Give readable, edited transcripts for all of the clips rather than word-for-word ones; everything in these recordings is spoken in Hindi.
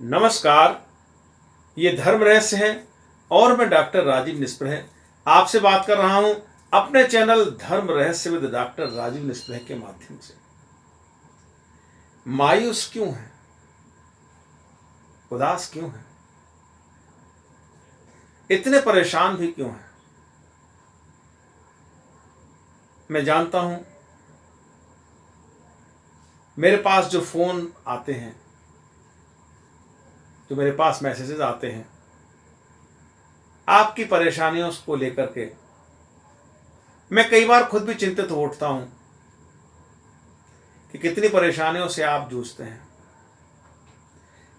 नमस्कार। ये धर्म रहस्य है और मैं डॉक्टर राजीव निस्पृह आपसे बात कर रहा हूं अपने चैनल धर्म रहस्य विद डॉक्टर राजीव निस्पृह के माध्यम से। मायूस क्यों है, उदास क्यों है, इतने परेशान भी क्यों है? मैं जानता हूं मेरे पास जो फोन आते हैं, जो मेरे पास मैसेजेस आते हैं आपकी परेशानियों को लेकर के, मैं कई बार खुद भी चिंतित हो उठता हूं कि कितनी परेशानियों से आप जूझते हैं।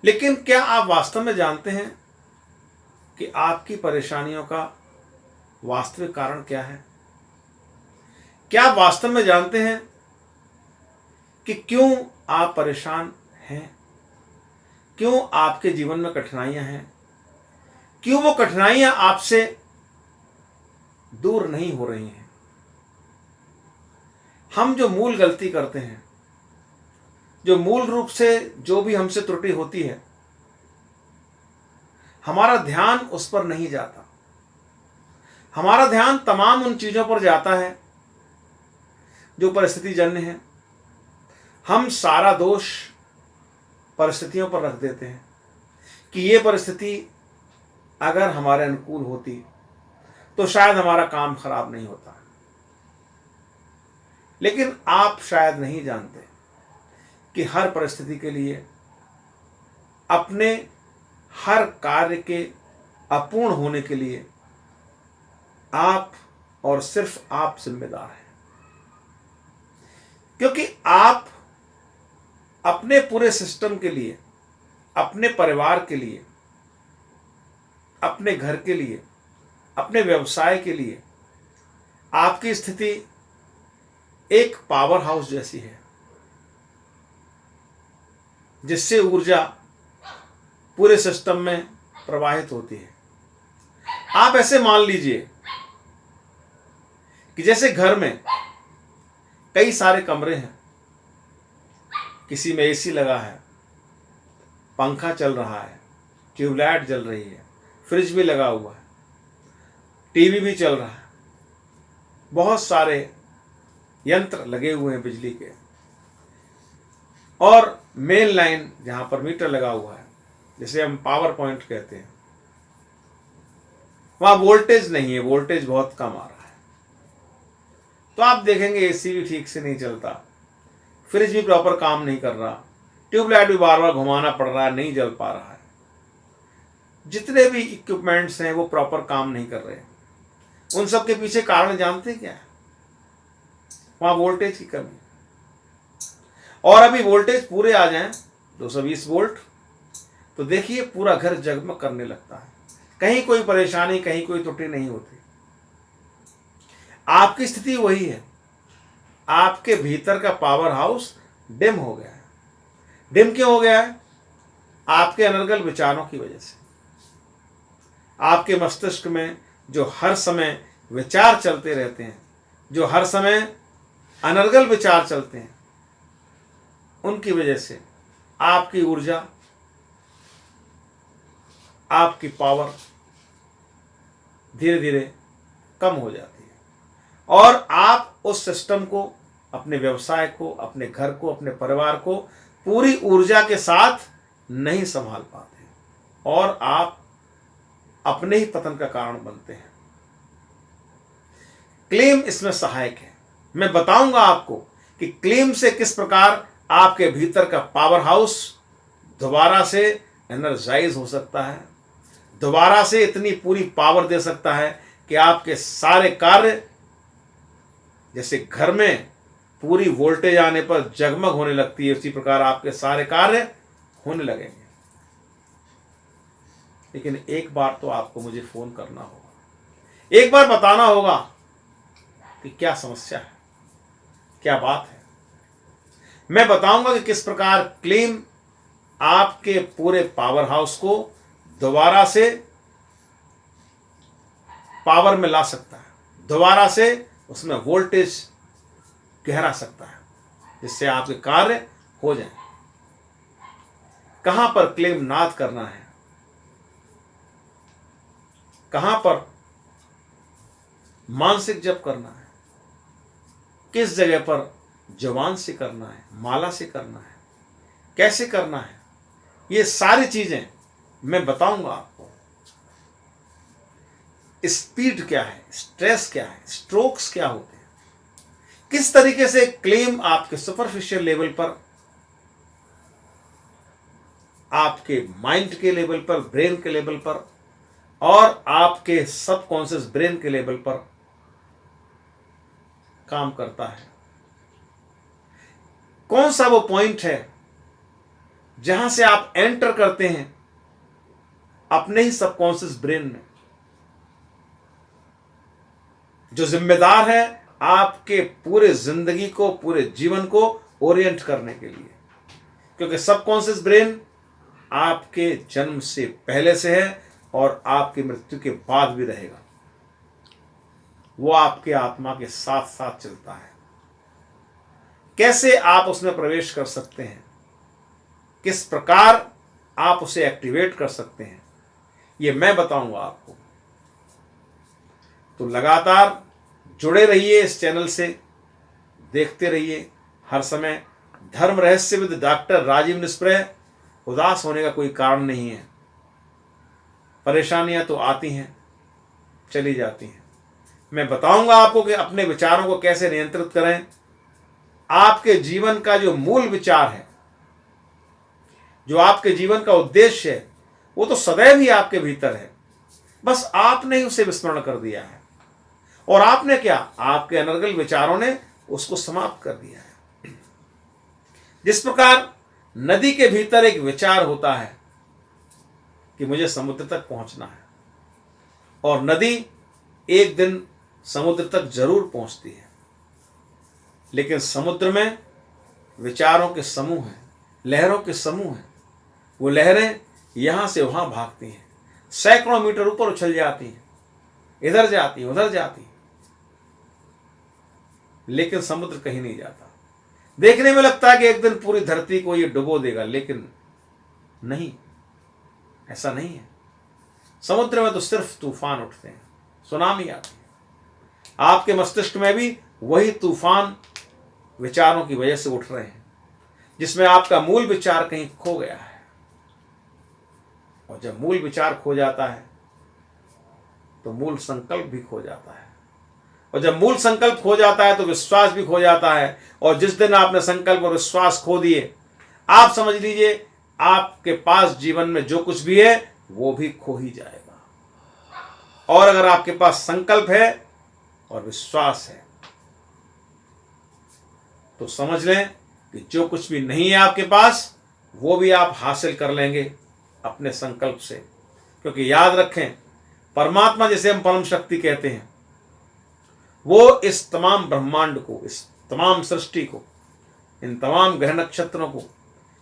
लेकिन क्या आप वास्तव में जानते हैं कि आपकी परेशानियों का वास्तविक कारण क्या है? क्या आप वास्तव में जानते हैं कि क्यों आप परेशान हैं? क्यों आपके जीवन में कठिनाइयां हैं? क्यों वो कठिनाइयां आपसे दूर नहीं हो रही हैं? हम जो मूल गलती करते हैं, जो मूल रूप से जो भी हमसे त्रुटि होती है, हमारा ध्यान उस पर नहीं जाता। हमारा ध्यान तमाम उन चीजों पर जाता है जो परिस्थिति जन्य है। हम सारा दोष परिस्थितियों पर रख देते हैं कि ये परिस्थिति अगर हमारे अनुकूल होती तो शायद हमारा काम खराब नहीं होता। लेकिन आप शायद नहीं जानते कि हर परिस्थिति के लिए, अपने हर कार्य के अपूर्ण होने के लिए आप और सिर्फ आप जिम्मेदार हैं। क्योंकि आप अपने पूरे सिस्टम के लिए, अपने परिवार के लिए, अपने घर के लिए, अपने व्यवसाय के लिए, आपकी स्थिति एक पावर हाउस जैसी है जिससे ऊर्जा पूरे सिस्टम में प्रवाहित होती है। आप ऐसे मान लीजिए कि जैसे घर में कई सारे कमरे हैं, किसी में एसी लगा है, पंखा चल रहा है, ट्यूबलाइट जल रही है, फ्रिज भी लगा हुआ है, टीवी भी चल रहा है, बहुत सारे यंत्र लगे हुए हैं बिजली के, और मेन लाइन जहां पर मीटर लगा हुआ है, जिसे हम पावर पॉइंट कहते हैं, वहां वोल्टेज नहीं है, वोल्टेज बहुत कम आ रहा है। तो आप देखेंगे एसी भी ठीक से नहीं चलता, फ्रिज भी प्रॉपर काम नहीं कर रहा, ट्यूबलाइट भी बार बार घुमाना पड़ रहा है, नहीं जल पा रहा है। जितने भी इक्विपमेंट्स हैं वो प्रॉपर काम नहीं कर रहे। उन सब के पीछे कारण जानते क्या है? वहां वोल्टेज की कमी। और अभी वोल्टेज पूरे आ जाएं 220 वोल्ट, तो देखिए पूरा घर जगमग करने लगता है। कहीं कोई परेशानी, कहीं कोई त्रुटि नहीं होती। आपकी स्थिति वही है। आपके भीतर का पावर हाउस डिम हो गया है। डिम क्यों हो गया है? आपके अनर्गल विचारों की वजह से। आपके मस्तिष्क में जो हर समय विचार चलते रहते हैं, जो हर समय अनर्गल विचार चलते हैं, उनकी वजह से आपकी ऊर्जा, आपकी पावर धीरे धीरे कम हो जाती है और आप उस सिस्टम को, अपने व्यवसाय को, अपने घर को, अपने परिवार को पूरी ऊर्जा के साथ नहीं संभाल पाते और आप अपने ही पतन का कारण बनते हैं। क्लेम इसमें सहायक है। मैं बताऊंगा आपको कि क्लेम से किस प्रकार आपके भीतर का पावर हाउस दोबारा से एनर्जाइज हो सकता है, दोबारा से इतनी पूरी पावर दे सकता है कि आपके सारे कार्य, जैसे घर में पूरी वोल्टेज आने पर जगमग होने लगती है, उसी प्रकार आपके सारे कार्य होने लगेंगे। लेकिन एक बार तो आपको मुझे फोन करना होगा, एक बार बताना होगा कि क्या समस्या है, क्या बात है। मैं बताऊंगा कि किस प्रकार क्लेम आपके पूरे पावर हाउस को दोबारा से पावर में ला सकता है, दोबारा से उसमें वोल्टेज गहरा सकता है, जिससे आपके कार्य हो जाए। कहां पर क्लेम नाद करना है, कहां पर मानसिक जप करना है, किस जगह पर जवान से करना है, माला से करना है, कैसे करना है, ये सारी चीजें मैं बताऊंगा आपको। स्पीड क्या है, स्ट्रेस क्या है, स्ट्रोक्स क्या होते हैं, किस तरीके से क्लेम आपके सुपरफिशियल लेवल पर, आपके माइंड के लेवल पर, ब्रेन के लेवल पर और आपके सबकॉन्शियस ब्रेन के लेवल पर काम करता है। कौन सा वो पॉइंट है जहां से आप एंटर करते हैं अपने ही सबकॉन्शियस ब्रेन में, जो जिम्मेदार है आपके पूरे जिंदगी को, पूरे जीवन को ओरिएंट करने के लिए। क्योंकि सबकॉन्शियस ब्रेन आपके जन्म से पहले से है और आपकी मृत्यु के बाद भी रहेगा। वो आपके आत्मा के साथ साथ चलता है। कैसे आप उसमें प्रवेश कर सकते हैं, किस प्रकार आप उसे एक्टिवेट कर सकते हैं, ये मैं बताऊंगा आपको। तो लगातार जुड़े रहिए इस चैनल से, देखते रहिए हर समय। धर्म रहस्य विद डॉक्टर राजीव निस्प्रह। उदास होने का कोई कारण नहीं है। परेशानियां तो आती हैं, चली जाती हैं। मैं बताऊंगा आपको कि अपने विचारों को कैसे नियंत्रित करें। आपके जीवन का जो मूल विचार है, जो आपके जीवन का उद्देश्य है, वो तो सदैव ही आपके भीतर है, बस आपने ही उसे विस्मरण कर दिया है। और आपने क्या, आपके अनर्गल विचारों ने उसको समाप्त कर दिया है। जिस प्रकार नदी के भीतर एक विचार होता है कि मुझे समुद्र तक पहुंचना है, और नदी एक दिन समुद्र तक जरूर पहुंचती है, लेकिन समुद्र में विचारों के समूह हैं, लहरों के समूह हैं। वो लहरें यहां से वहां भागती हैं, सैकड़ों मीटर ऊपर उछल जाती हैं, इधर जाती हैं, उधर जाती हैं, लेकिन समुद्र कहीं नहीं जाता। देखने में लगता है कि एक दिन पूरी धरती को ये डुबो देगा, लेकिन नहीं, ऐसा नहीं है। समुद्र में तो सिर्फ तूफान उठते हैं, सुनामी आती है। आपके मस्तिष्क में भी वही तूफान विचारों की वजह से उठ रहे हैं, जिसमें आपका मूल विचार कहीं खो गया है। और जब मूल विचार खो जाता है तो मूल संकल्प भी खो जाता है, और जब मूल संकल्प खो जाता है तो विश्वास भी खो जाता है। और जिस दिन आपने संकल्प और विश्वास खो दिए, आप समझ लीजिए आपके पास जीवन में जो कुछ भी है वो भी खो ही जाएगा। और अगर आपके पास संकल्प है और विश्वास है तो समझ लें कि जो कुछ भी नहीं है आपके पास, वो भी आप हासिल कर लेंगे अपने संकल्प से। क्योंकि याद रखें, परमात्मा जिसे हम परम शक्ति कहते हैं, वो इस तमाम ब्रह्मांड को, इस तमाम सृष्टि को, इन तमाम ग्रह नक्षत्रों को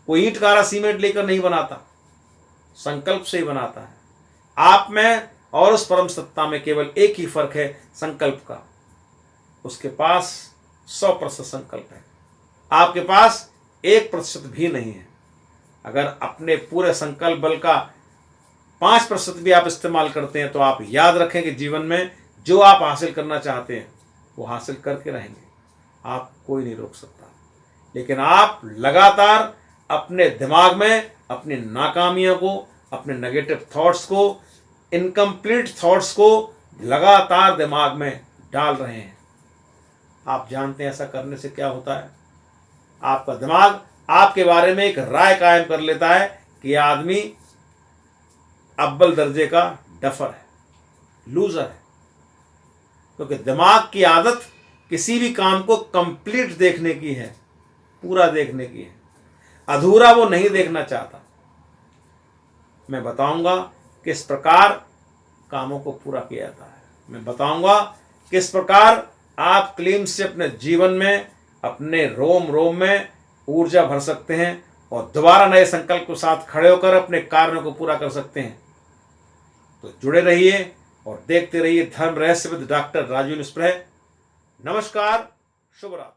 कोई ईंट कारा सीमेंट लेकर नहीं बनाता, संकल्प से ही बनाता है। आप में और उस परम सत्ता में केवल एक ही फर्क है, संकल्प का। उसके पास 100% संकल्प है, आपके पास 1% भी नहीं है। अगर अपने पूरे संकल्प बल का 5% भी आप इस्तेमाल करते हैं तो आप याद रखें कि जीवन में जो आप हासिल करना चाहते हैं वो हासिल करके रहेंगे, आप कोई नहीं रोक सकता। लेकिन आप लगातार अपने दिमाग में अपनी नाकामियों को, अपने नेगेटिव थॉट्स को, इनकम्प्लीट थॉट्स को लगातार दिमाग में डाल रहे हैं। आप जानते हैं ऐसा करने से क्या होता है? आपका दिमाग आपके बारे में एक राय कायम कर लेता है कि यह आदमी अव्वल दर्जे का डफर है, लूजर है। क्योंकि दिमाग की आदत किसी भी काम को कंप्लीट देखने की है, पूरा देखने की है, अधूरा वो नहीं देखना चाहता। मैं बताऊंगा किस प्रकार कामों को पूरा किया जाता है। मैं बताऊंगा किस प्रकार आप क्लेम से अपने जीवन में, अपने रोम रोम में ऊर्जा भर सकते हैं और दोबारा नए संकल्प के साथ खड़े होकर अपने कार्यों को पूरा कर सकते हैं। तो जुड़े रहिए और देखते रहिए धर्म रहस्य विद डॉक्टर राजीव निस्प्रह। नमस्कार, शुभ रात्रि।